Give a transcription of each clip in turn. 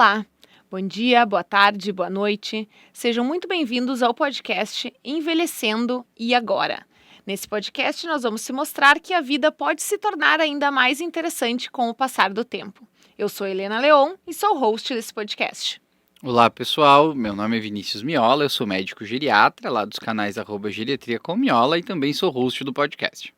Olá, bom dia, boa tarde, boa noite. Sejam muito bem-vindos ao podcast Envelhecendo e Agora. Nesse podcast nós vamos te mostrar que a vida pode se tornar ainda mais interessante com o passar do tempo. Eu sou Helena Leon e sou host desse podcast. Olá pessoal, meu nome é Vinícius Miola, eu sou médico geriatra lá dos canais @geriatria com Miola e também sou host do podcast.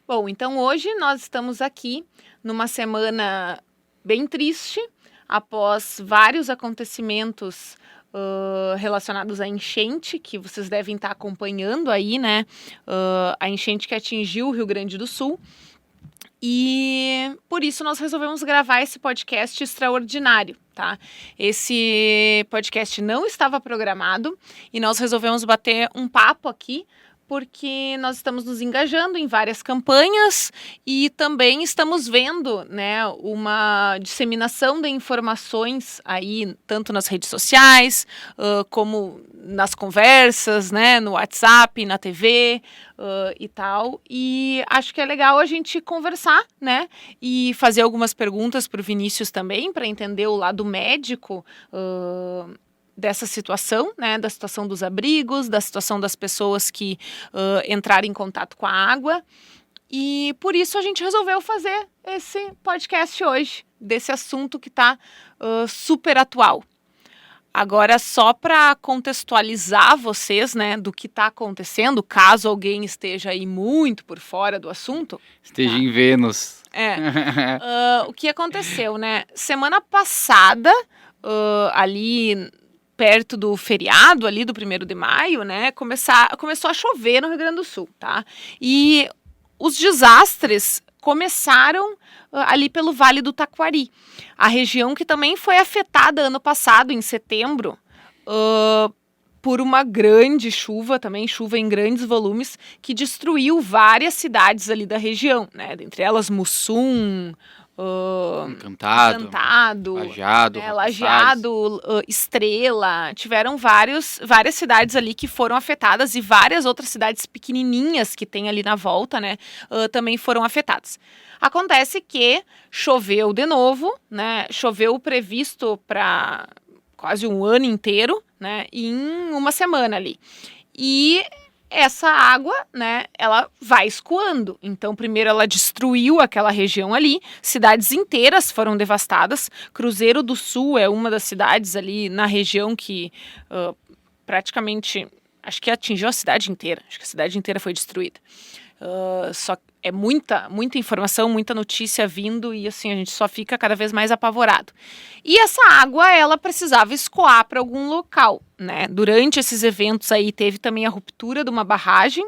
Bom, então hoje nós estamos aqui numa semana bem triste, após vários acontecimentos relacionados à enchente, que vocês devem estar acompanhando aí, né? A enchente que atingiu o Rio Grande do Sul. E por isso nós resolvemos gravar esse podcast extraordinário, tá? Esse podcast não estava programado e nós resolvemos bater um papo aqui porque nós estamos nos engajando em várias campanhas e também estamos vendo, né, uma disseminação de informações aí, tanto nas redes sociais, como nas conversas, né, no WhatsApp, na TV e tal. E acho que é legal a gente conversar, né, e fazer algumas perguntas para o Vinícius também, para entender o lado médico dessa situação, né, da situação dos abrigos, da situação das pessoas que entraram em contato com a água. E por isso a gente resolveu fazer esse podcast hoje, desse assunto que está super atual. Agora, só para contextualizar vocês, né, do que está acontecendo, caso alguém esteja aí muito por fora do assunto. Esteja em Vênus. O que aconteceu, né? Semana passada, ali perto do feriado ali do 1º de maio, né, começou a chover no Rio Grande do Sul, tá? E os desastres começaram ali pelo Vale do Taquari, a região que também foi afetada ano passado, em setembro, por uma grande chuva, também chuva em grandes volumes, que destruiu várias cidades ali da região, né, dentre elas Mussum, Encantado, Lajeado, Lajeado, Estrela, tiveram várias cidades ali que foram afetadas e várias outras cidades pequenininhas que tem ali na volta, né, também foram afetadas. Acontece que choveu de novo, né, choveu previsto para quase um ano inteiro, né, em uma semana ali. E essa água, né, ela vai escoando. Então, primeiro ela destruiu aquela região ali, cidades inteiras foram devastadas. Cruzeiro do Sul é uma das cidades ali na região que praticamente, acho que atingiu a cidade inteira. Acho que a cidade inteira foi destruída. Só é muita informação, muita notícia vindo e assim a gente só fica cada vez mais apavorado. E essa água, ela precisava escoar para algum local, né? Durante esses eventos aí teve também a ruptura de uma barragem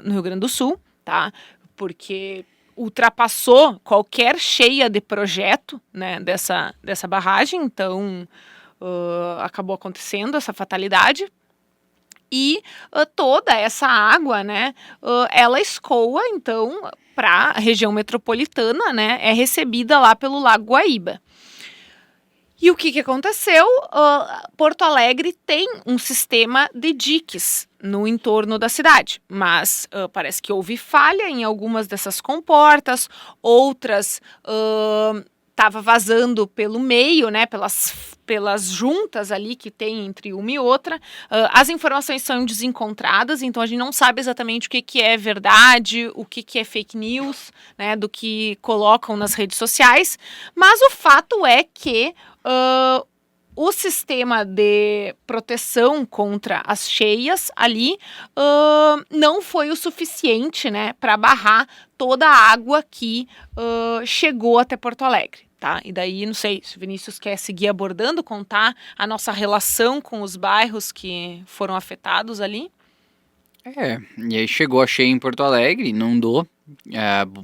no Rio Grande do Sul, tá? Porque ultrapassou qualquer cheia de projeto, né, dessa barragem, então acabou acontecendo essa fatalidade. E toda essa água, né, ela escoa, então, para a região metropolitana, né, é recebida lá pelo Lago Guaíba. E o que aconteceu? Porto Alegre tem um sistema de diques no entorno da cidade, mas parece que houve falha em algumas dessas comportas, outras estava vazando pelo meio, né, pelas juntas ali que tem entre uma e outra. As informações são desencontradas, então a gente não sabe exatamente o que é verdade, o que é fake news, né, do que colocam nas redes sociais, mas o fato é que o sistema de proteção contra as cheias ali não foi o suficiente, né, para barrar toda a água que chegou até Porto Alegre. Tá? E daí, não sei se o Vinícius quer seguir abordando, contar a nossa relação com os bairros que foram afetados ali. E aí chegou a cheia em Porto Alegre, inundou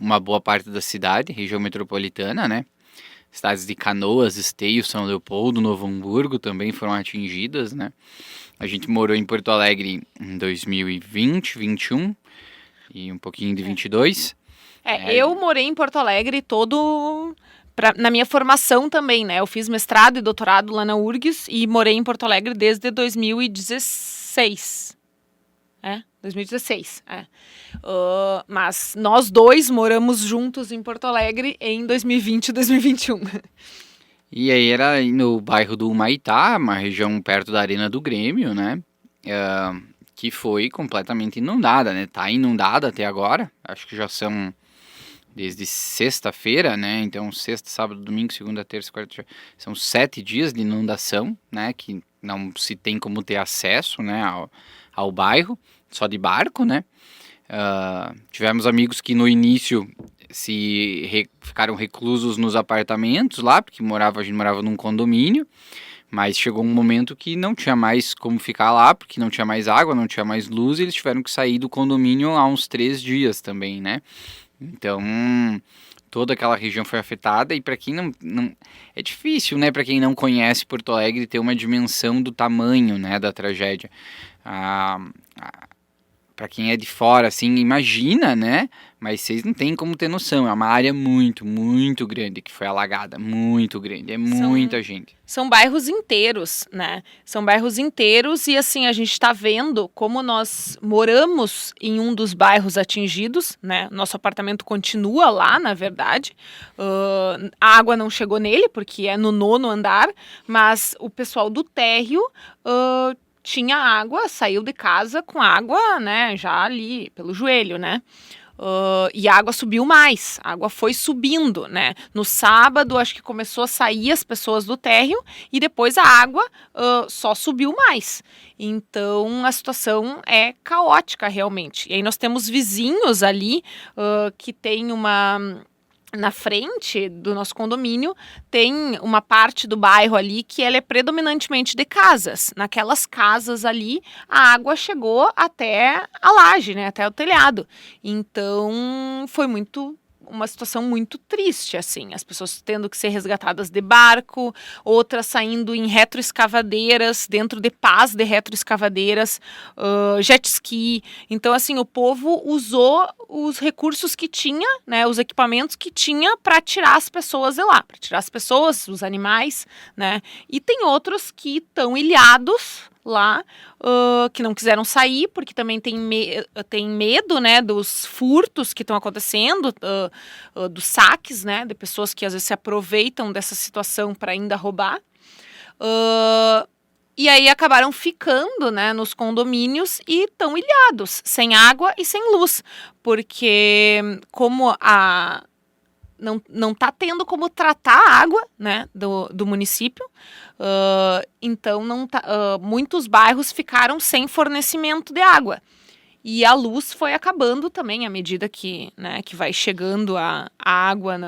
uma boa parte da cidade, região metropolitana, né? Cidades de Canoas, Esteio, São Leopoldo, Novo Hamburgo também foram atingidas, né? A gente morou em Porto Alegre em 2020, 21 e um pouquinho de 22. Eu morei em Porto Alegre na minha formação também, né? Eu fiz mestrado e doutorado lá na URGS e morei em Porto Alegre desde 2016. 2016. Mas nós dois moramos juntos em Porto Alegre em 2020 e 2021. E aí era no bairro do Humaitá, uma região perto da Arena do Grêmio, né? Que foi completamente inundada, né? Tá inundada até agora. Acho que já são desde sexta-feira, né? Então, sexta, sábado, domingo, segunda, terça, quarta, são 7 dias de inundação, né? Que não se tem como ter acesso, né? Ao bairro, só de barco, né? Tivemos amigos que no início ficaram reclusos nos apartamentos lá, porque a gente morava num condomínio, mas chegou um momento que não tinha mais como ficar lá, porque não tinha mais água, não tinha mais luz, e eles tiveram que sair do condomínio há uns 3 dias também, né? Então, toda aquela região foi afetada, e para quem não é difícil, né, para quem não conhece Porto Alegre, ter uma dimensão do tamanho, né, da tragédia. Para quem é de fora, assim, imagina, né? Mas vocês não têm como ter noção. É uma área muito, muito grande que foi alagada. Muito grande. É muita gente. São bairros inteiros, né? São bairros inteiros e, assim, a gente está vendo como nós moramos em um dos bairros atingidos, né? Nosso apartamento continua lá, na verdade. A água não chegou nele, porque é no 9º andar, mas o pessoal do térreo tinha água, saiu de casa com água, né, já ali pelo joelho, né? E a água subiu mais, a água foi subindo, né? No sábado, acho que começou a sair as pessoas do térreo e depois a água só subiu mais. Então, a situação é caótica, realmente. E aí nós temos vizinhos ali que tem na frente do nosso condomínio, tem uma parte do bairro ali que ela é predominantemente de casas. Naquelas casas ali, a água chegou até a laje, né, até o telhado. Então, foi uma situação muito triste, assim, as pessoas tendo que ser resgatadas de barco, outras saindo em retroescavadeiras, dentro de pás de retroescavadeiras, jet ski. Então, assim, o povo usou os recursos que tinha, né, os equipamentos que tinha para tirar as pessoas de lá, para tirar as pessoas, os animais, né, e tem outros que estão ilhados lá, que não quiseram sair, porque também tem medo, né, dos furtos que estão acontecendo, dos saques, né, de pessoas que às vezes se aproveitam dessa situação para ainda roubar. E aí acabaram ficando, né, nos condomínios e estão ilhados, sem água e sem luz, porque como não está tendo como tratar a água, né, do município, então muitos bairros ficaram sem fornecimento de água. E a luz foi acabando também à medida que, né, que vai chegando a água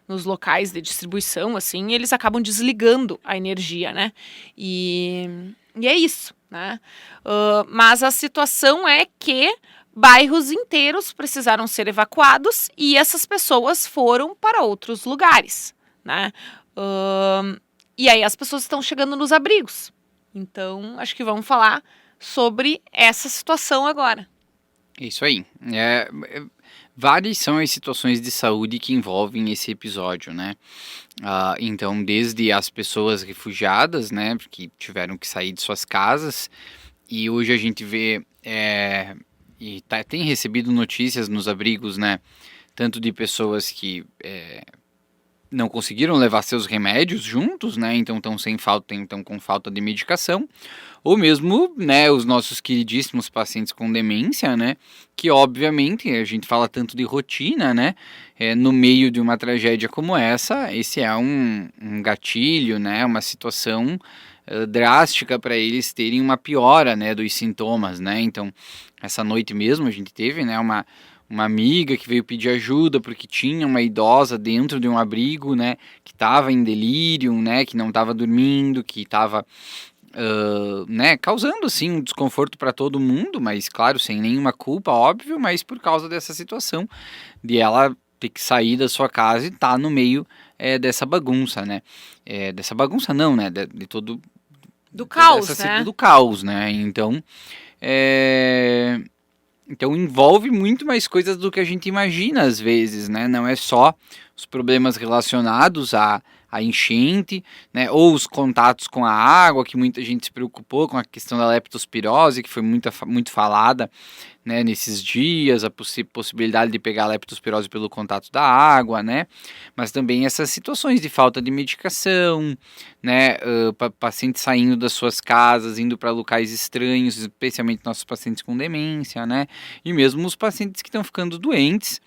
nos locais de distribuição, assim, eles acabam desligando a energia, né? E é isso, né? Mas a situação é que bairros inteiros precisaram ser evacuados e essas pessoas foram para outros lugares, né? E aí as pessoas estão chegando nos abrigos. Então, acho que vamos falar sobre essa situação agora. Isso aí. Várias são as situações de saúde que envolvem esse episódio, né? Então, desde as pessoas refugiadas, né, que tiveram que sair de suas casas, e hoje a gente vê tem recebido notícias nos abrigos, né, tanto de pessoas que não conseguiram levar seus remédios juntos, né, então estão com falta de medicação, ou mesmo, né, os nossos queridíssimos pacientes com demência, né, que obviamente a gente fala tanto de rotina, né, no meio de uma tragédia como essa, esse é um gatilho, né, uma situação drástica para eles terem uma piora, né, dos sintomas, né. Então, essa noite mesmo a gente teve, né, uma amiga que veio pedir ajuda porque tinha uma idosa dentro de um abrigo, né, que estava em delírio, né, que não estava dormindo, que estava né, causando assim um desconforto para todo mundo, mas claro, sem nenhuma culpa, óbvio, mas por causa dessa situação de ela ter que sair da sua casa e estar no meio dessa bagunça, né? Dessa bagunça não, né? De todo do caos, né? Do caos, né? Então, então envolve muito mais coisas do que a gente imagina às vezes, né? Não é só os problemas relacionados à a enchente, né, ou os contatos com a água, que muita gente se preocupou com a questão da leptospirose, que foi muito falada, né, nesses dias, a possibilidade de pegar a leptospirose pelo contato da água, né, mas também essas situações de falta de medicação, né, pacientes saindo das suas casas, indo para locais estranhos, especialmente nossos pacientes com demência, né, e mesmo os pacientes que estão ficando doentes,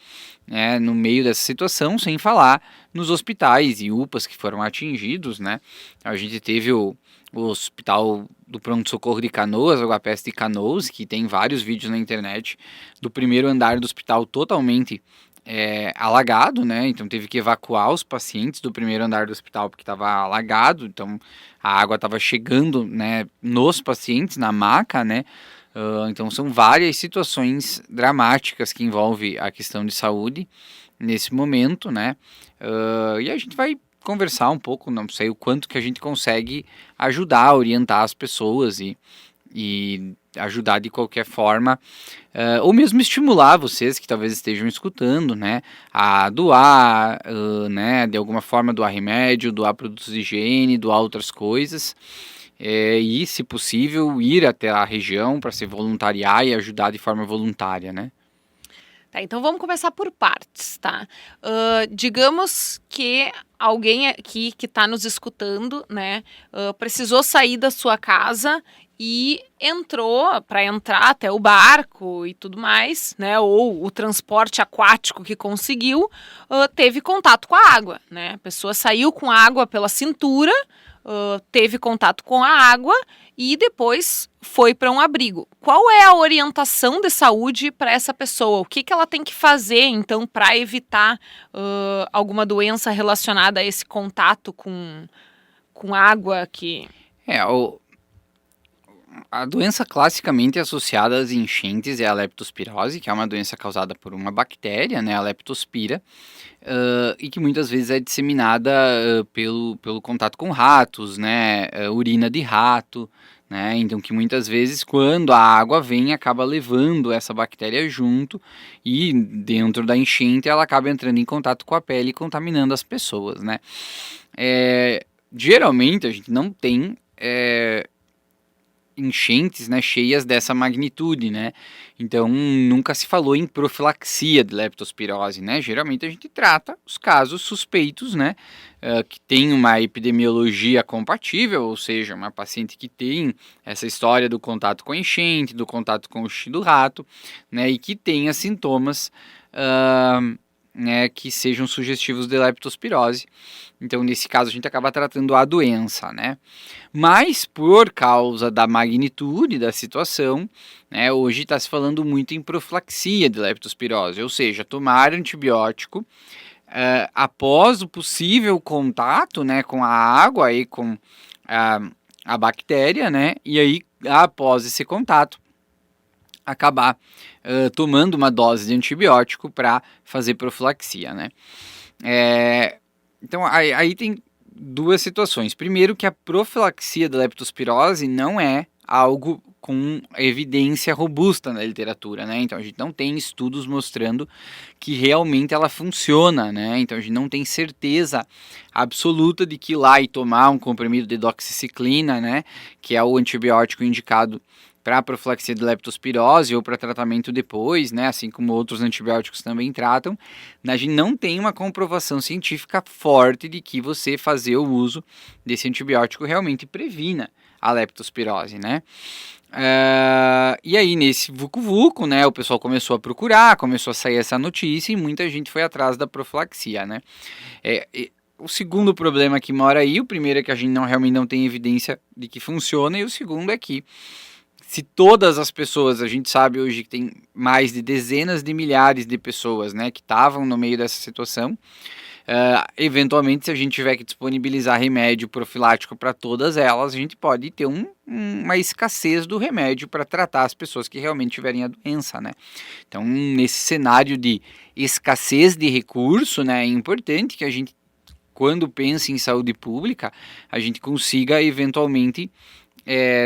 né, no meio dessa situação, sem falar nos hospitais e UPAs que foram atingidos, né, a gente teve o hospital do pronto-socorro de Canoas, o HPS de Canoas, que tem vários vídeos na internet, do primeiro andar do hospital totalmente alagado, né, então teve que evacuar os pacientes do primeiro andar do hospital porque estava alagado, então a água estava chegando, né, nos pacientes, na maca, né, então são várias situações dramáticas que envolvem a questão de saúde nesse momento, né, e a gente vai conversar um pouco, não sei o quanto que a gente consegue ajudar, orientar as pessoas e ajudar de qualquer forma, ou mesmo estimular vocês que talvez estejam escutando, né, a doar, né, de alguma forma doar remédio, doar produtos de higiene, doar outras coisas, e se possível ir até a região para se voluntariar e ajudar de forma voluntária, né. Tá, então vamos começar por partes, tá? Digamos que alguém aqui que está nos escutando, né, precisou sair da sua casa e entrou para entrar até o barco e tudo mais, né, ou o transporte aquático que conseguiu, teve contato com a água, né? A pessoa saiu com água pela cintura, teve contato com a água e depois foi para um abrigo. Qual é a orientação de saúde para essa pessoa? O que ela tem que fazer, então, para evitar alguma doença relacionada a esse contato com água que... A doença classicamente associada às enchentes é a leptospirose, que é uma doença causada por uma bactéria, né, a leptospira, e que muitas vezes é disseminada pelo contato com ratos, né, urina de rato, né, então que muitas vezes quando a água vem acaba levando essa bactéria junto e dentro da enchente ela acaba entrando em contato com a pele e contaminando as pessoas, né. Geralmente a gente não tem enchentes, né, cheias dessa magnitude, né, então nunca se falou em profilaxia de leptospirose, né, geralmente a gente trata os casos suspeitos, né, que tem uma epidemiologia compatível, ou seja, uma paciente que tem essa história do contato com a enchente, do contato com o xixi do rato, né, e que tenha sintomas né, que sejam sugestivos de leptospirose. Então, nesse caso, a gente acaba tratando a doença, né? Mas, por causa da magnitude da situação, né, hoje está se falando muito em profilaxia de leptospirose, ou seja, tomar antibiótico após o possível contato, né, com a água e com a bactéria, né? E aí, após esse contato, acabar tomando uma dose de antibiótico para fazer profilaxia, né? Então, aí tem duas situações. Primeiro, que a profilaxia da leptospirose não é algo com evidência robusta na literatura, né? Então, a gente não tem estudos mostrando que realmente ela funciona, né? Então, a gente não tem certeza absoluta de que ir lá e tomar um comprimido de doxiciclina, né? Que é o antibiótico indicado para profilaxia de leptospirose ou para tratamento depois, né, assim como outros antibióticos também tratam, a gente não tem uma comprovação científica forte de que você fazer o uso desse antibiótico realmente previna a leptospirose, né. E aí nesse vucu-vucu, né, o pessoal começou a procurar, começou a sair essa notícia e muita gente foi atrás da profilaxia, né. O segundo problema que mora aí, o primeiro é que a gente realmente não tem evidência de que funciona, e o segundo é que se todas as pessoas, a gente sabe hoje que tem mais de dezenas de milhares de pessoas, né, que estavam no meio dessa situação, eventualmente se a gente tiver que disponibilizar remédio profilático para todas elas, a gente pode ter uma escassez do remédio para tratar as pessoas que realmente tiverem a doença, né. Então, nesse cenário de escassez de recurso, né, é importante que a gente, quando pensa em saúde pública, a gente consiga eventualmente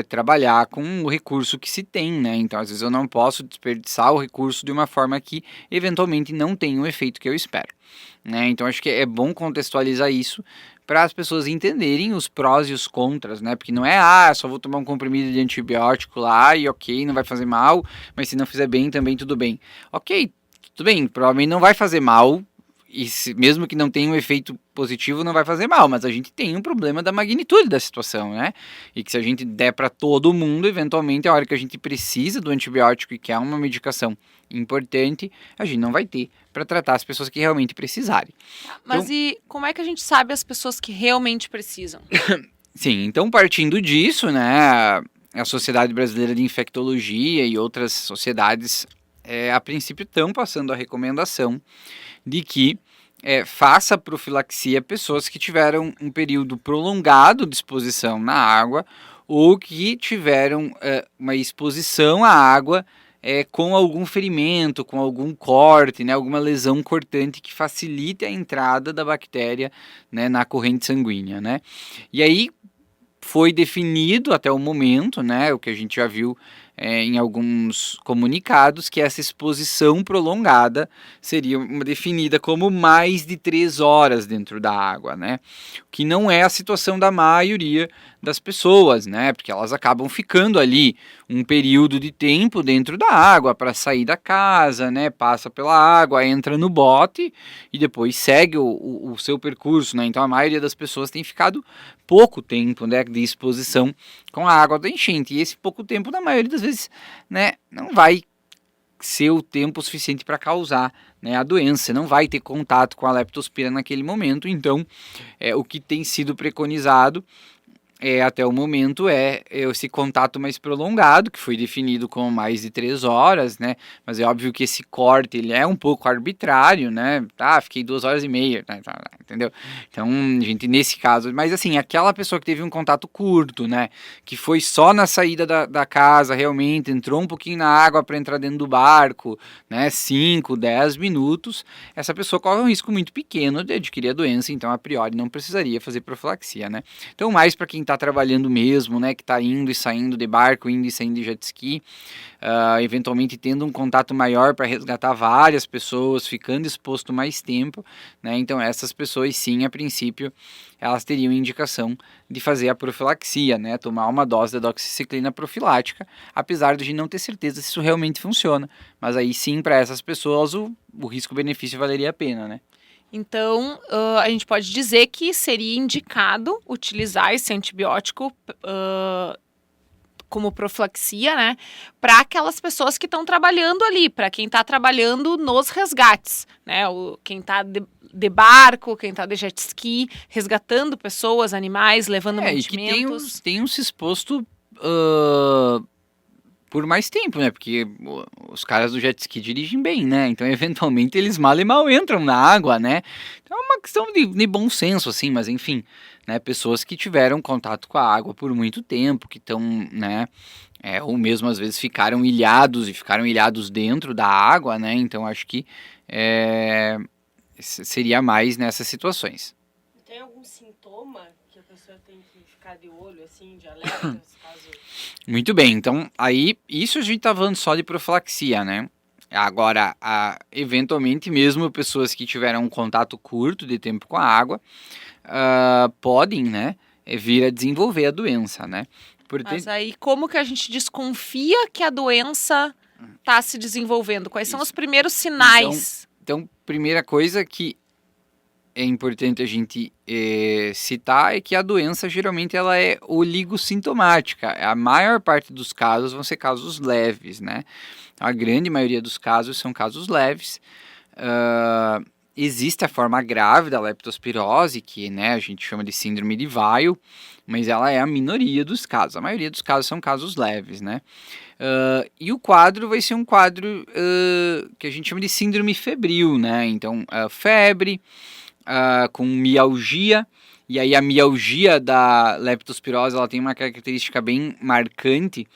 trabalhar com o recurso que se tem, né? Então, às vezes eu não posso desperdiçar o recurso de uma forma que eventualmente não tenha o efeito que eu espero, né? Então, acho que é bom contextualizar isso para as pessoas entenderem os prós e os contras, né? Porque não é, só vou tomar um comprimido de antibiótico lá e ok, não vai fazer mal, mas se não fizer bem, também tudo bem. Ok, tudo bem, provavelmente não vai fazer mal, e mesmo que não tenha um efeito positivo, não vai fazer mal, mas a gente tem um problema da magnitude da situação, né? E que se a gente der para todo mundo, eventualmente, a hora que a gente precisa do antibiótico e que é uma medicação importante, a gente não vai ter para tratar as pessoas que realmente precisarem. Mas então, e como é que a gente sabe as pessoas que realmente precisam? Sim, então partindo disso, né, a Sociedade Brasileira de Infectologia e outras sociedades, a princípio estão passando a recomendação de que faça profilaxia a pessoas que tiveram um período prolongado de exposição na água ou que tiveram uma exposição à água com algum ferimento, com algum corte, né, alguma lesão cortante que facilite a entrada da bactéria, né, na corrente sanguínea, né? E aí foi definido até o momento, né, o que a gente já viu em alguns comunicados, que essa exposição prolongada seria definida como mais de 3 horas dentro da água, né? Que não é a situação da maioria das pessoas, né? Porque elas acabam ficando ali um período de tempo dentro da água para sair da casa, né? Passa pela água, entra no bote e depois segue o seu percurso, né? Então a maioria das pessoas tem ficado pouco tempo, né, de exposição com a água da enchente. E esse pouco tempo, na maioria das vezes, né, não vai ser o tempo suficiente para causar, né, a doença. Não vai ter contato com a leptospira naquele momento. Então, o que tem sido preconizado até o momento esse contato mais prolongado, que foi definido como mais de 3 horas, né? Mas é óbvio que esse corte ele é um pouco arbitrário, né? Fiquei 2 horas e meia, né? Entendeu? Então, gente, nesse caso, mas assim, aquela pessoa que teve um contato curto, né? Que foi só na saída da casa, realmente, entrou um pouquinho na água para entrar dentro do barco, né? 5, 10 minutos, essa pessoa corre um risco muito pequeno de adquirir a doença, então a priori não precisaria fazer profilaxia, né? Então, mais para quem está trabalhando mesmo, né, que está indo e saindo de barco, indo e saindo de jet ski, eventualmente tendo um contato maior para resgatar várias pessoas, ficando exposto mais tempo, né, então essas pessoas sim, a princípio, elas teriam indicação de fazer a profilaxia, né, tomar uma dose da doxiciclina profilática, apesar de a gente não ter certeza se isso realmente funciona, mas aí sim, para essas pessoas, o risco-benefício valeria a pena, né. Então, a gente pode dizer que seria indicado utilizar esse antibiótico como profilaxia, né, para aquelas pessoas que estão trabalhando ali, para quem está trabalhando nos resgates, né, quem está de barco, quem está de jet ski, resgatando pessoas, animais, levando mantimentos. E que tem se exposto por mais tempo, né? Porque os caras do jet ski dirigem bem, né? Então, eventualmente, eles mal e mal entram na água, né? Então, é uma questão de bom senso, assim, mas enfim, né? Pessoas que tiveram contato com a água por muito tempo, que estão, né? Ou mesmo, às vezes, ficaram ilhados dentro da água, né? Então, acho que seria mais nessas situações. Tem algum sintoma que a pessoa tem que ficar de olho, assim, de alerta, caso... Muito bem, então aí isso a gente tá falando só de profilaxia, né? Agora, eventualmente mesmo pessoas que tiveram um contato curto de tempo com a água podem, né, vir a desenvolver a doença, né? Mas aí como que a gente desconfia que a doença está se desenvolvendo? Quais são os primeiros sinais? Então, primeira coisa que é importante a gente citar é que a doença geralmente ela é oligossintomática. A maior parte dos casos vão ser casos leves, né? A grande maioria dos casos são casos leves. Existe a forma grave da leptospirose, que, né, a gente chama de síndrome de Weil, mas ela é a minoria dos casos. A maioria dos casos são casos leves, né? E o quadro vai ser um quadro que a gente chama de síndrome febril, né? Então, febre, com mialgia, e aí a mialgia da leptospirose ela tem uma característica bem marcante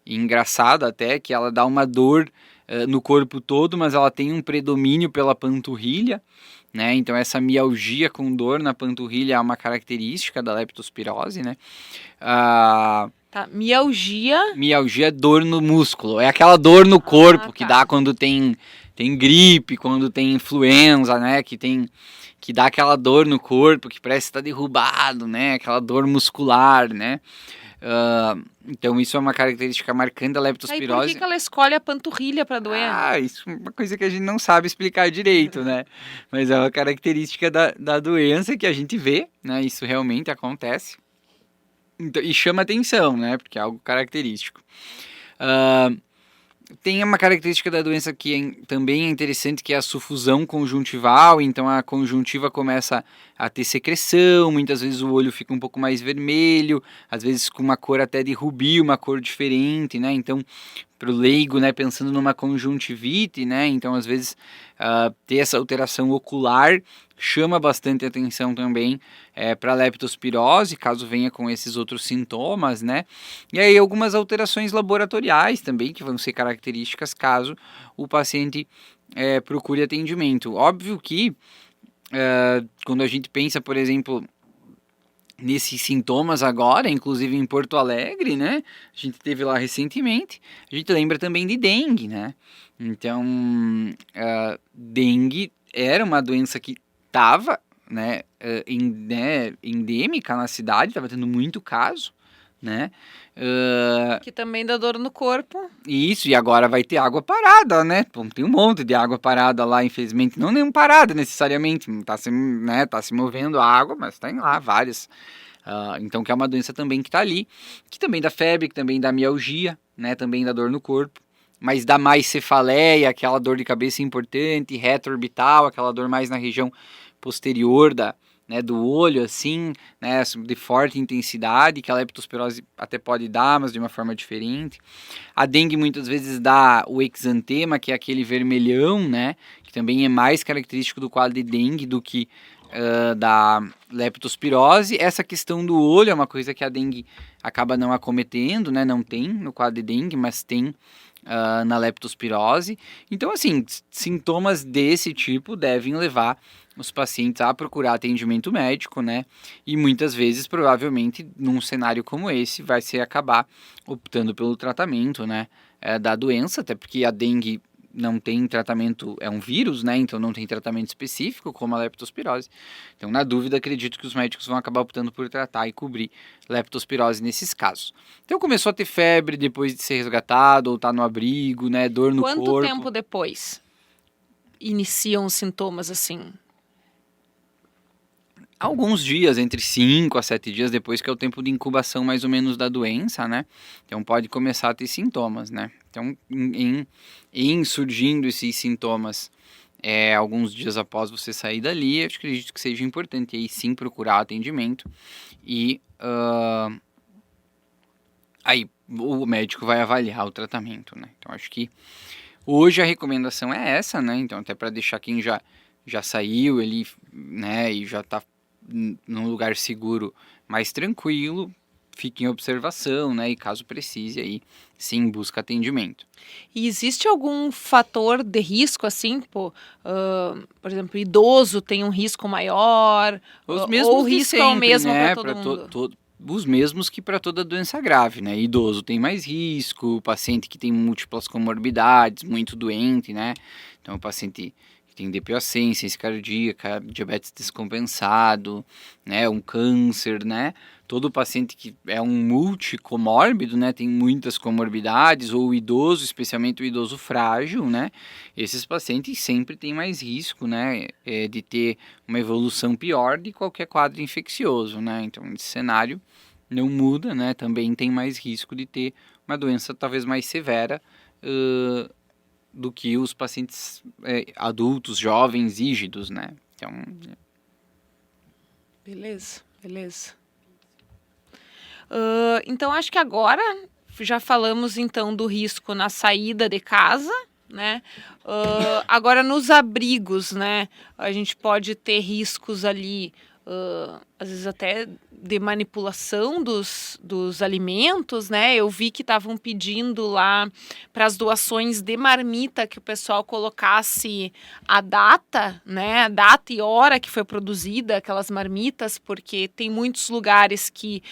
e engraçada até, que ela dá uma dor no corpo todo, mas ela tem um predomínio pela panturrilha, né? Então essa mialgia com dor na panturrilha é uma característica da leptospirose, né? Mialgia. Mialgia é dor no músculo, é aquela dor no corpo que dá quando tem gripe, quando tem influenza, né? Que tem que dá aquela dor no corpo, que parece estar derrubado, né? Aquela dor muscular, né? Então isso é uma característica marcante da leptospirose. E por que ela escolhe a panturrilha para doer? Isso é uma coisa que a gente não sabe explicar direito, né? Mas é uma característica da doença que a gente vê, né? Isso realmente acontece. Então, e chama atenção, né? Porque é algo característico. Tem uma característica da doença que também é interessante, que é a sufusão conjuntival. Então a conjuntiva começa a ter secreção, muitas vezes o olho fica um pouco mais vermelho, às vezes com uma cor até de rubi, uma cor diferente, né? Então, para o leigo, né, pensando numa conjuntivite, né? Então, às vezes, ter essa alteração ocular chama bastante atenção também para a leptospirose, caso venha com esses outros sintomas, né? E aí algumas alterações laboratoriais também, que vão ser características caso o paciente procure atendimento. Óbvio que quando a gente pensa, por exemplo, nesses sintomas agora, inclusive em Porto Alegre, né? A gente teve lá recentemente, a gente lembra também de dengue, né? Então, dengue era uma doença que estava, né, endêmica na cidade, estava tendo muito caso, né? Que também dá dor no corpo. Isso, e agora vai ter água parada, né? Tem um monte de água parada lá, infelizmente. Não nenhuma parada necessariamente, tá se movendo a água, mas tem lá várias. Então, que é uma doença também que está ali, que também dá febre, que também dá mialgia, né? Também dá dor no corpo, mas dá mais cefaleia, aquela dor de cabeça importante, retroorbital, aquela dor mais na região posterior do olho, assim, né, de forte intensidade, que a leptospirose até pode dar, mas de uma forma diferente. A dengue muitas vezes dá o exantema, que é aquele vermelhão, né, que também é mais característico do quadro de dengue do que da leptospirose. Essa questão do olho é uma coisa que a dengue acaba não acometendo, né, não tem no quadro de dengue, mas tem na leptospirose. Então, assim, sintomas desse tipo devem levar os pacientes a procurar atendimento médico, né? E muitas vezes, provavelmente, num cenário como esse, vai se acabar optando pelo tratamento, né? Da doença, até porque a dengue não tem tratamento, é um vírus, né? Então não tem tratamento específico como a leptospirose. Então, na dúvida, acredito que os médicos vão acabar optando por tratar e cobrir leptospirose nesses casos. Então começou a ter febre depois de ser resgatado, ou tá no abrigo, né? Dor no corpo. Quanto tempo depois iniciam os sintomas assim? Alguns dias, entre 5 a 7 dias depois, que é o tempo de incubação mais ou menos da doença, né? Então pode começar a ter sintomas, né? Então, em surgindo esses sintomas alguns dias após você sair dali, eu acredito que seja importante aí sim procurar atendimento e aí o médico vai avaliar o tratamento, né? Então acho que hoje a recomendação é essa, né? Então até para deixar quem já saiu ele, né, e já está num lugar seguro, mais tranquilo, fique em observação, né, e caso precise aí, sim, busca atendimento. E existe algum fator de risco, assim, por exemplo, idoso tem um risco maior, Os mesmos ou o risco sempre, é o mesmo né, para todo mundo? Os mesmos que para toda doença grave, né, idoso tem mais risco, o paciente que tem múltiplas comorbidades, muito doente, né, então o paciente tem DPOC, insuficiência cardíaca, diabetes descompensado, né, um câncer, né, todo paciente que é um multicomórbido, né, tem muitas comorbidades, ou o idoso, especialmente o idoso frágil, né, esses pacientes sempre têm mais risco, né, de ter uma evolução pior de qualquer quadro infeccioso, né, então esse cenário não muda, né, também tem mais risco de ter uma doença talvez mais severa, do que os pacientes adultos, jovens, rígidos, né? Então... Beleza. Então, acho que agora já falamos, então, do risco na saída de casa, né? Agora, nos abrigos, né? A gente pode ter riscos ali, às vezes até de manipulação dos alimentos, né? Eu vi que estavam pedindo lá para as doações de marmita que o pessoal colocasse a data, né? A data e hora que foi produzida aquelas marmitas, porque tem muitos lugares que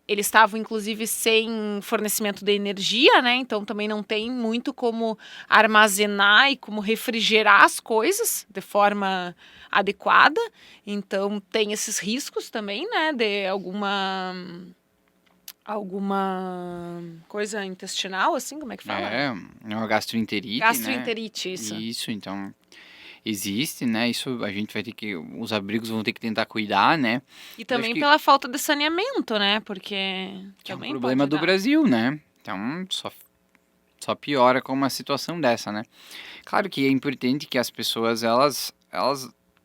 eles estavam, inclusive, sem fornecimento de energia, né? Então também não tem muito como armazenar e como refrigerar as coisas de forma adequada. Então tem esses riscos também, né? De alguma coisa intestinal, assim, como é que fala? É uma gastroenterite, Gastroenterite, isso. Isso, então existe, né? Isso a gente vai ter que, os abrigos vão ter que tentar cuidar, né? E também pela falta de saneamento, né? Porque que é um também problema pode do dar. Brasil, né? Então só piora com uma situação dessa, né? Claro que é importante que as pessoas, elas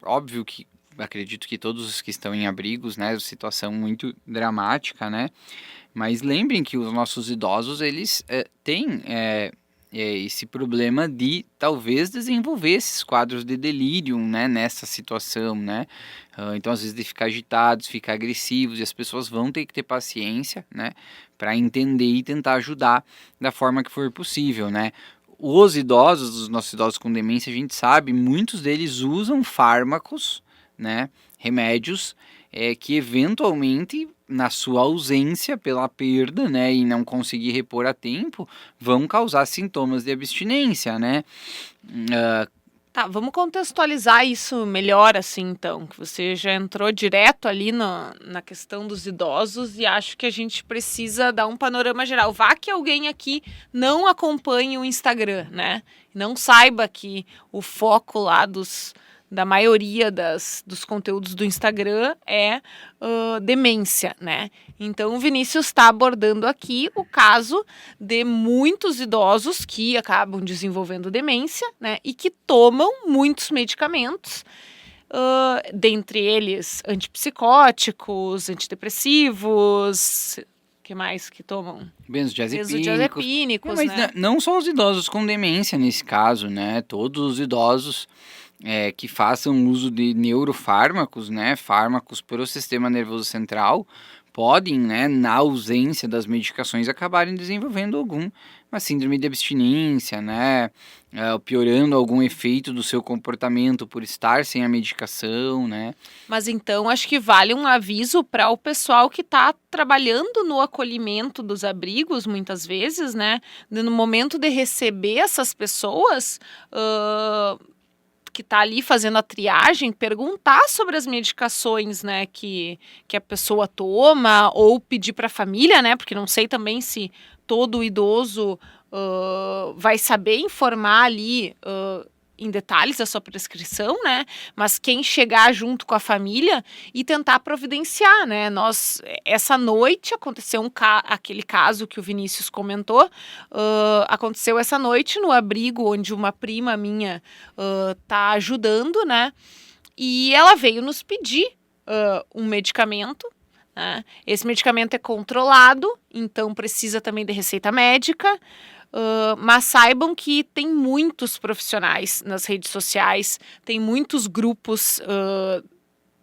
óbvio que acredito que todos os que estão em abrigos, né, situação muito dramática, né? Mas lembrem que os nossos idosos, eles têm esse problema de talvez desenvolver esses quadros de delírio, né, nessa situação, né? Então, às vezes, de ficar agitados, ficar agressivos, e as pessoas vão ter que ter paciência, né, para entender e tentar ajudar da forma que for possível, né? Os idosos, os nossos idosos com demência, a gente sabe, muitos deles usam fármacos, né, remédios, que eventualmente, na sua ausência pela perda, né, e não conseguir repor a tempo, vão causar sintomas de abstinência, né? Tá, vamos contextualizar isso melhor, assim, então, que você já entrou direto ali na questão dos idosos e acho que a gente precisa dar um panorama geral. Vá que alguém aqui não acompanhe o Instagram, né? Não saiba que o foco lá da maioria dos conteúdos do Instagram é demência, né? Então, o Vinícius está abordando aqui o caso de muitos idosos que acabam desenvolvendo demência, né? E que tomam muitos medicamentos, dentre eles antipsicóticos, antidepressivos, que mais que tomam? Benzodiazepínicos. Mas né? não só os idosos com demência nesse caso, né? Todos os idosos que façam uso de neurofármacos, né? Fármacos para o sistema nervoso central, podem, né, na ausência das medicações, acabarem desenvolvendo uma síndrome de abstinência, né? Piorando algum efeito do seu comportamento por estar sem a medicação, né? Mas então acho que vale um aviso para o pessoal que está trabalhando no acolhimento dos abrigos, muitas vezes, né? No momento de receber essas pessoas, que está ali fazendo a triagem, perguntar sobre as medicações, né, que a pessoa toma, ou pedir para a família, né, porque não sei também se todo idoso vai saber informar ali em detalhes a sua prescrição, né? Mas quem chegar junto com a família e tentar providenciar, né? Essa noite aconteceu aquele caso que o Vinícius comentou, aconteceu essa noite no abrigo onde uma prima minha tá ajudando, né? E ela veio nos pedir um medicamento, né? Esse medicamento é controlado, então precisa também de receita médica. Mas saibam que tem muitos profissionais nas redes sociais, tem muitos grupos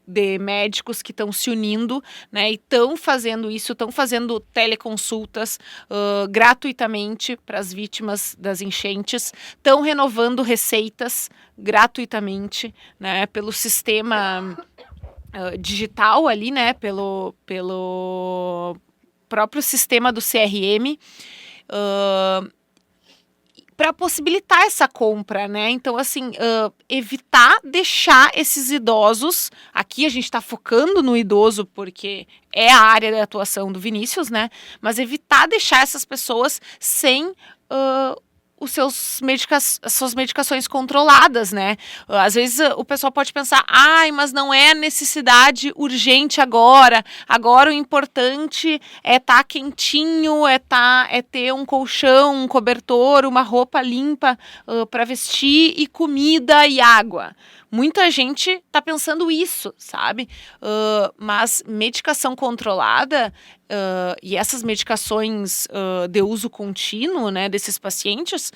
de médicos que estão se unindo, né, e estão fazendo isso, estão fazendo teleconsultas gratuitamente para as vítimas das enchentes, estão renovando receitas gratuitamente, né, pelo sistema digital ali, né, pelo próprio sistema do CRM, para possibilitar essa compra, né? Então, assim, evitar deixar esses idosos, aqui a gente está focando no idoso porque é a área de atuação do Vinícius, né? Mas evitar deixar essas pessoas sem as suas medicações controladas, né? Às vezes o pessoal pode pensar, mas não é necessidade urgente agora o importante é estar quentinho, é ter um colchão, um cobertor, uma roupa limpa para vestir e comida e água. Muita gente está pensando isso, sabe? Mas medicação controlada e essas medicações de uso contínuo, né, desses pacientes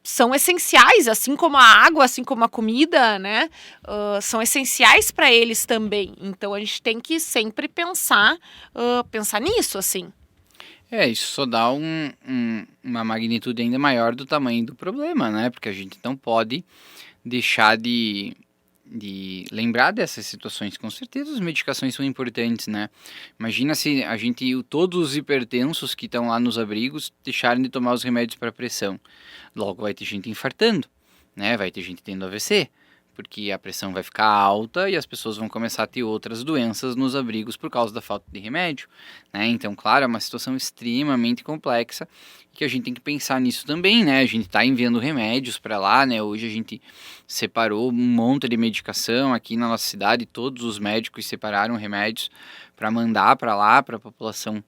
são essenciais, assim como a água, assim como a comida, né, são essenciais para eles também. Então a gente tem que sempre pensar nisso, assim. Isso só dá uma magnitude ainda maior do tamanho do problema, né? Porque a gente não pode deixar de de lembrar dessas situações. Com certeza as medicações são importantes, né? Imagina se todos os hipertensos que estão lá nos abrigos deixarem de tomar os remédios para pressão. Logo vai ter gente infartando, né? Vai ter gente tendo AVC, porque a pressão vai ficar alta e as pessoas vão começar a ter outras doenças nos abrigos por causa da falta de remédio, né? Então, claro, é uma situação extremamente complexa que a gente tem que pensar nisso também, né? A gente está enviando remédios para lá, né? Hoje a gente separou um monte de medicação aqui na nossa cidade, todos os médicos separaram remédios para mandar para lá, para a população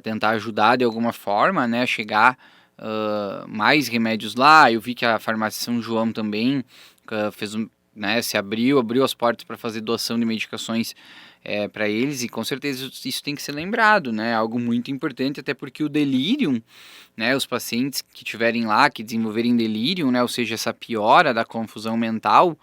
tentar ajudar de alguma forma, né? A chegar mais remédios lá. Eu vi que a farmácia São João também fez né, se abriu as portas para fazer doação de medicações para eles, e com certeza isso tem que ser lembrado, né? Algo muito importante, até porque o delírio, né, os pacientes que tiverem lá, que desenvolverem delírio, né, ou seja, essa piora da confusão mental,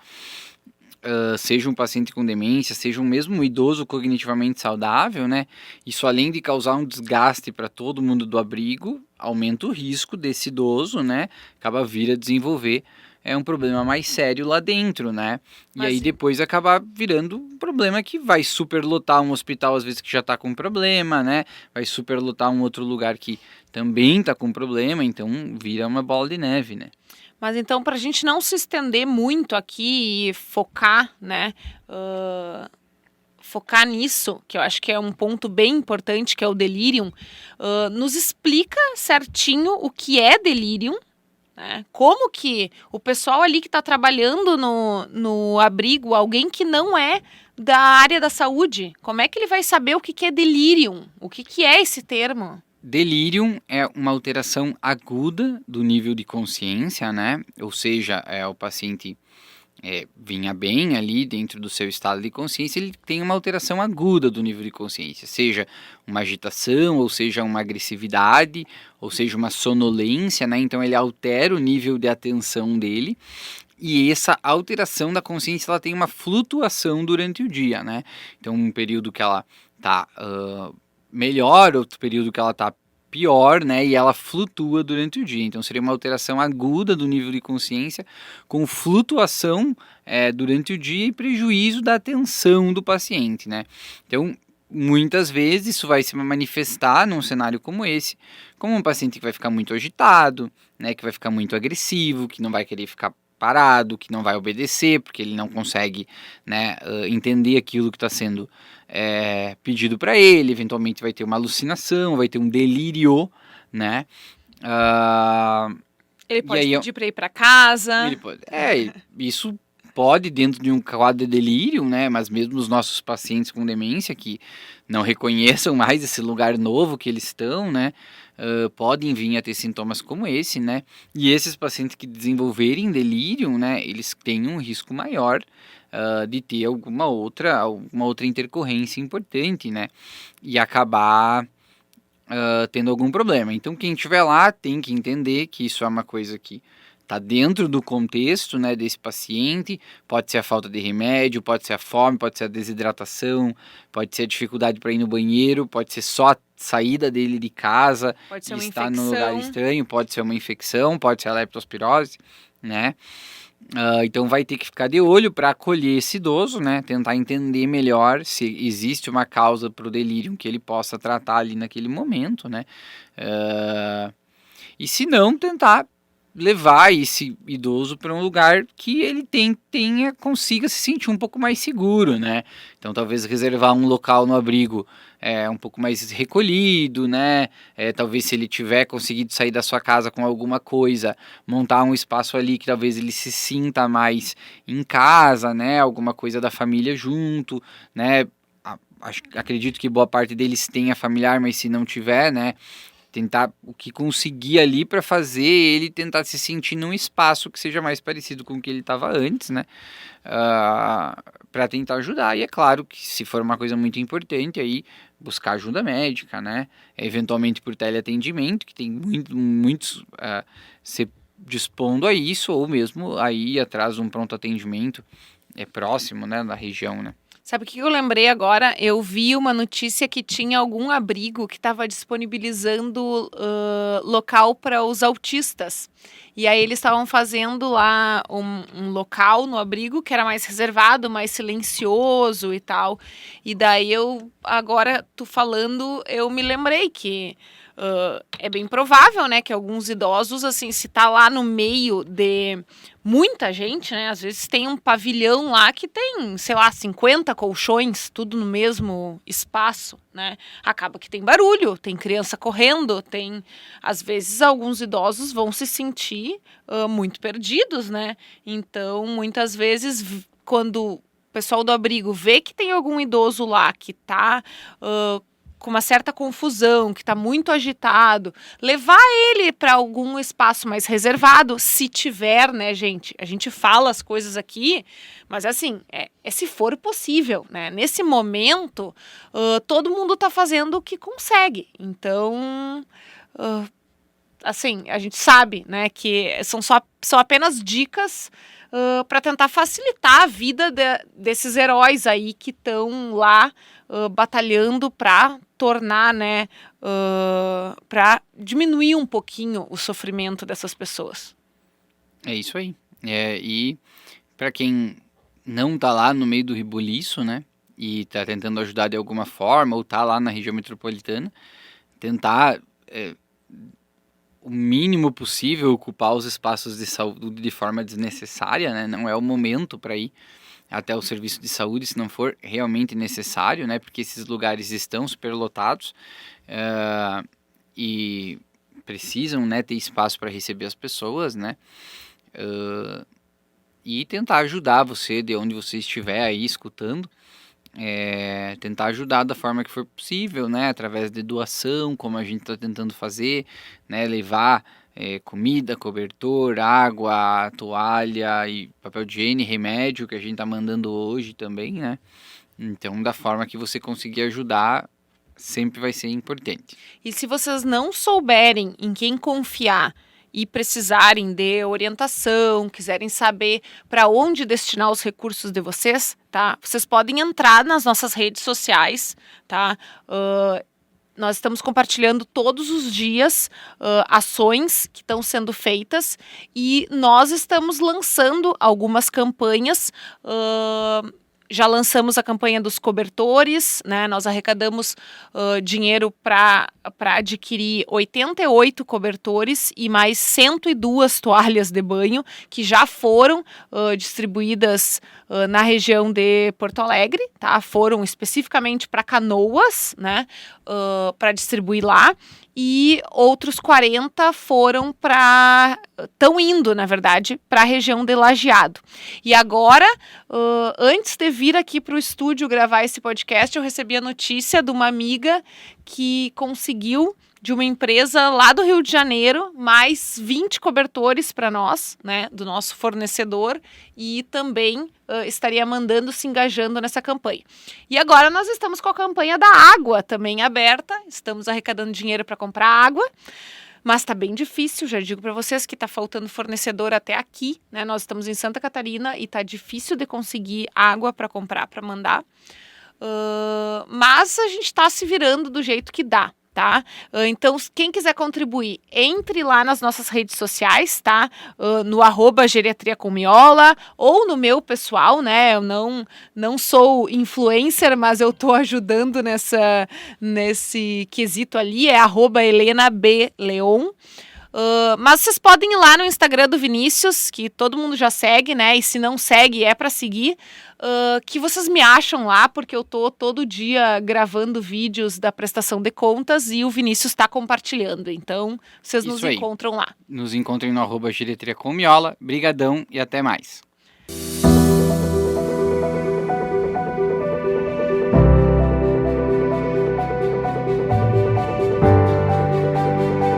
seja um paciente com demência, seja mesmo um idoso cognitivamente saudável, né, isso além de causar um desgaste para todo mundo do abrigo, aumenta o risco desse idoso, né, acaba vir a desenvolver um problema mais sério lá dentro, né? E aí depois acabar virando um problema que vai superlotar um hospital, às vezes, que já está com problema, né? Vai superlotar um outro lugar que também está com problema, então vira uma bola de neve, né? Mas então, para a gente não se estender muito aqui e focar, né? Focar nisso, que eu acho que é um ponto bem importante, que é o delirium, nos explica certinho o que é delirium, né? Como que o pessoal ali que está trabalhando no abrigo, alguém que não é da área da saúde, como é que ele vai saber o que é delirium? O que é esse termo? Delirium é uma alteração aguda do nível de consciência, né? Ou seja, o paciente vinha bem ali dentro do seu estado de consciência, ele tem uma alteração aguda do nível de consciência, seja uma agitação, ou seja uma agressividade, ou seja uma sonolência, né? Então ele altera o nível de atenção dele, e essa alteração da consciência ela tem uma flutuação durante o dia, né? Então um período que ela tá melhor, outro período que ela tá pior, né, e ela flutua durante o dia. Então seria uma alteração aguda do nível de consciência com flutuação durante o dia e prejuízo da atenção do paciente, né. Então muitas vezes isso vai se manifestar num cenário como esse, como um paciente que vai ficar muito agitado, né, que vai ficar muito agressivo, que não vai querer ficar parado, que não vai obedecer, porque ele não consegue, né, entender aquilo que está sendo pedido para ele, eventualmente vai ter uma alucinação, vai ter um delírio, né? Ele pode pedir para ir para casa. Ele pode, isso pode dentro de um quadro de delírio, né? Mas mesmo os nossos pacientes com demência que não reconheçam mais esse lugar novo que eles estão, né? Podem vir a ter sintomas como esse, né? E esses pacientes que desenvolverem delírio, né? Eles têm um risco maior de ter alguma outra intercorrência importante, né? E acabar tendo algum problema. Então, quem estiver lá tem que entender que isso é uma coisa que está dentro do contexto, né, desse paciente. Pode ser a falta de remédio, pode ser a fome, pode ser a desidratação, pode ser a dificuldade para ir no banheiro, pode ser só a saída dele de casa, pode ser uma estar infecção. num lugar estranho, pode ser uma infecção, pode ser a leptospirose, né? Então vai ter que ficar de olho para acolher esse idoso, né? Tentar entender melhor se existe uma causa para o delírio que ele possa tratar ali naquele momento, né? E se não, tentar levar esse idoso para um lugar que ele consiga se sentir um pouco mais seguro, né? Então talvez reservar um local no abrigo um pouco mais recolhido, né? Talvez se ele tiver conseguido sair da sua casa com alguma coisa, montar um espaço ali que talvez ele se sinta mais em casa, né? Alguma coisa da família junto, né? Acredito que boa parte deles tenha familiar, mas se não tiver, né? Tentar o que conseguir ali para fazer ele tentar se sentir num espaço que seja mais parecido com o que ele estava antes, né? Para tentar ajudar. E é claro que se for uma coisa muito importante, aí buscar ajuda médica, né? Eventualmente por teleatendimento, que tem muitos se dispondo a isso, ou mesmo aí atrás de um pronto atendimento próximo, né, na região, né? Sabe o que eu lembrei agora? Eu vi uma notícia que tinha algum abrigo que estava disponibilizando local para os autistas. E aí eles estavam fazendo lá um local no abrigo que era mais reservado, mais silencioso e tal. E daí agora tu falando, eu me lembrei que é bem provável, né, que alguns idosos, assim, se tá lá no meio de muita gente, né, às vezes tem um pavilhão lá que tem, sei lá, 50 colchões, tudo no mesmo espaço, né, acaba que tem barulho, tem criança correndo, às vezes alguns idosos vão se sentir muito perdidos, né, então muitas vezes quando o pessoal do abrigo vê que tem algum idoso lá que tá com uma certa confusão, que está muito agitado, levar ele para algum espaço mais reservado, se tiver, né, gente? A gente fala as coisas aqui, mas assim, é se for possível, né? Nesse momento, todo mundo está fazendo o que consegue. Então, assim, a gente sabe, né, que são apenas dicas para tentar facilitar a vida desses heróis aí que estão lá batalhando para tornar, né, para diminuir um pouquinho o sofrimento dessas pessoas. É isso aí. E para quem não tá lá no meio do rebuliço, né, e tá tentando ajudar de alguma forma, ou tá lá na região metropolitana, tentar o mínimo possível ocupar os espaços de saúde de forma desnecessária, né, não é o momento para ir até o serviço de saúde se não for realmente necessário, né, porque esses lugares estão superlotados e precisam, né, ter espaço para receber as pessoas, né, e tentar ajudar você de onde você estiver aí escutando, tentar ajudar da forma que for possível, né, através de doação, como a gente está tentando fazer, né, levar comida, cobertor, água, toalha e papel de higiene, remédio que a gente tá mandando hoje também, né? Então, da forma que você conseguir ajudar, sempre vai ser importante. E se vocês não souberem em quem confiar e precisarem de orientação, quiserem saber para onde destinar os recursos de vocês, tá? Vocês podem entrar nas nossas redes sociais, tá? Nós estamos compartilhando todos os dias ações que estão sendo feitas e nós estamos lançando algumas campanhas. Já lançamos a campanha dos cobertores, né? Nós arrecadamos dinheiro para adquirir 88 cobertores e mais 102 toalhas de banho que já foram distribuídas na região de Porto Alegre, tá? Foram especificamente para Canoas, né? Para distribuir lá. E outros 40 estão indo, na verdade, para a região de Lajeado. E agora, antes de vir aqui para o estúdio gravar esse podcast, eu recebi a notícia de uma amiga que conseguiu, de uma empresa lá do Rio de Janeiro, mais 20 cobertores para nós, né, do nosso fornecedor, e também estaria se engajando nessa campanha. E agora nós estamos com a campanha da água também aberta, estamos arrecadando dinheiro para comprar água, mas está bem difícil, já digo para vocês que está faltando fornecedor até aqui, né, nós estamos em Santa Catarina e está difícil de conseguir água para comprar, para mandar, mas a gente está se virando do jeito que dá. Tá? Então, quem quiser contribuir, entre lá nas nossas redes sociais, tá? No @geriatria com Miola ou no meu pessoal, né? Eu não sou influencer, mas eu tô ajudando nesse quesito ali, é @HelenaBLeon. Mas vocês podem ir lá no Instagram do Vinícius, que todo mundo já segue, né? E se não segue, é para seguir. Que vocês me acham lá, porque eu tô todo dia gravando vídeos da prestação de contas e o Vinícius está compartilhando. Então, vocês nos encontram lá. Nos encontrem no @geriatria com Miola. Brigadão e até mais.